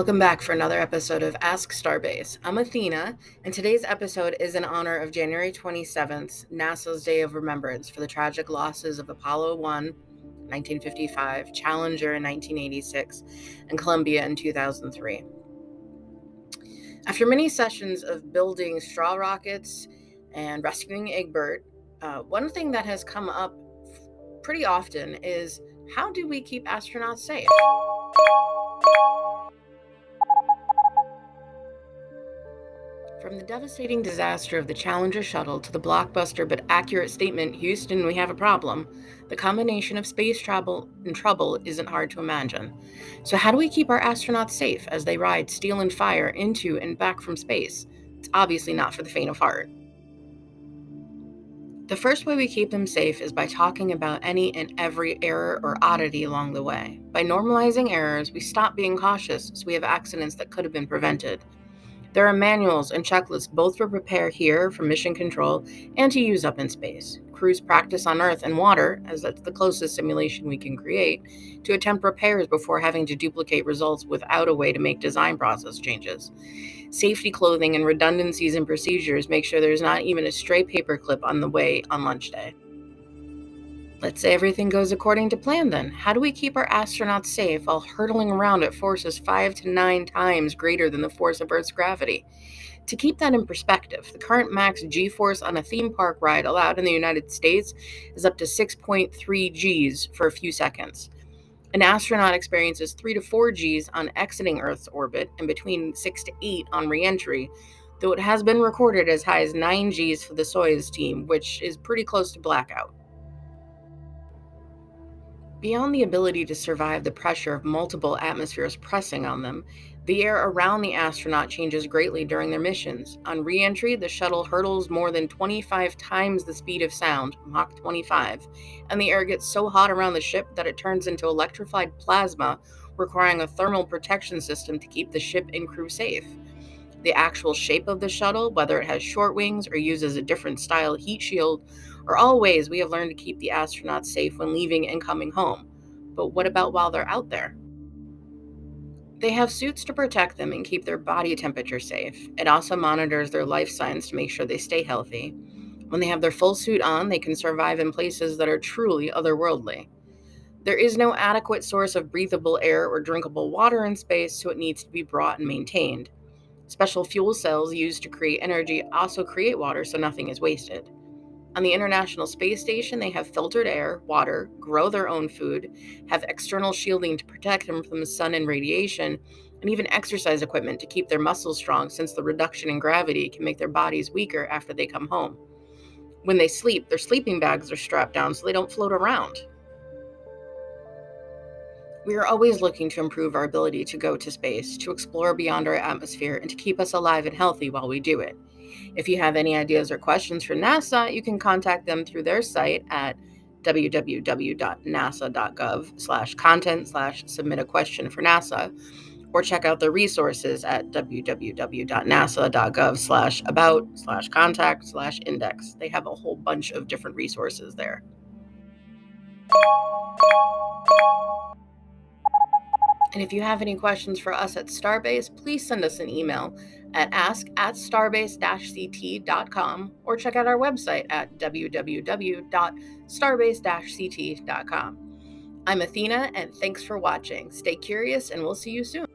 Welcome back for another episode of Ask Starbase. I'm Athena, and today's episode is in honor of January 27th, NASA's Day of Remembrance for the tragic losses of Apollo 1, 1955, Challenger in 1986, and Columbia in 2003. After many sessions of building straw rockets and rescuing Egbert, one thing that has come up pretty often is, how do we keep astronauts safe? From the devastating disaster of the Challenger shuttle to the blockbuster but accurate statement, "Houston, we have a problem," the combination of space travel and trouble isn't hard to imagine. So how do we keep our astronauts safe as they ride steel and fire into and back from space? It's obviously not for the faint of heart. The first way we keep them safe is by talking about any and every error or oddity along the way. By normalizing errors, we stop being cautious so we have accidents that could have been prevented. There are manuals and checklists both for prepare here for mission control and to use up in space. Crews practice on Earth and water, as that's the closest simulation we can create, to attempt repairs before having to duplicate results without a way to make design process changes. Safety clothing and redundancies in procedures make sure there's not even a stray paperclip on the way on lunch day. Let's say everything goes according to plan then. How do we keep our astronauts safe while hurtling around at forces 5 to 9 times greater than the force of Earth's gravity? To keep that in perspective, the current max G-force on a theme park ride allowed in the United States is up to 6.3 Gs for a few seconds. An astronaut experiences 3 to 4 Gs on exiting Earth's orbit and between 6 to 8 on re-entry, though it has been recorded as high as 9 Gs for the Soyuz team, which is pretty close to blackout. Beyond the ability to survive the pressure of multiple atmospheres pressing on them, the air around the astronaut changes greatly during their missions. On re-entry, the shuttle hurtles more than 25 times the speed of sound, Mach 25, and the air gets so hot around the ship that it turns into electrified plasma, requiring a thermal protection system to keep the ship and crew safe. The actual shape of the shuttle, whether it has short wings or uses a different style heat shield, are all ways we have learned to keep the astronauts safe when leaving and coming home. But what about while they're out there? They have suits to protect them and keep their body temperature safe. It also monitors their life signs to make sure they stay healthy. When they have their full suit on, they can survive in places that are truly otherworldly. There is no adequate source of breathable air or drinkable water in space, so it needs to be brought and maintained. Special fuel cells used to create energy also create water, so nothing is wasted. On the International Space Station, they have filtered air, water, grow their own food, have external shielding to protect them from the sun and radiation, and even exercise equipment to keep their muscles strong, since the reduction in gravity can make their bodies weaker after they come home. When they sleep, their sleeping bags are strapped down so they don't float around. We are always looking to improve our ability to go to space, to explore beyond our atmosphere, and to keep us alive and healthy while we do it. If you have any ideas or questions for NASA, you can contact them through their site at www.nasa.gov/content/submit a question for NASA, or check out their resources at www.nasa.gov/about/contact/index. They have a whole bunch of different resources there. And if you have any questions for us at Starbase, please send us an email at ask@starbase-ct.com or check out our website at www.starbase-ct.com. I'm Athena, and thanks for watching. Stay curious, and we'll see you soon.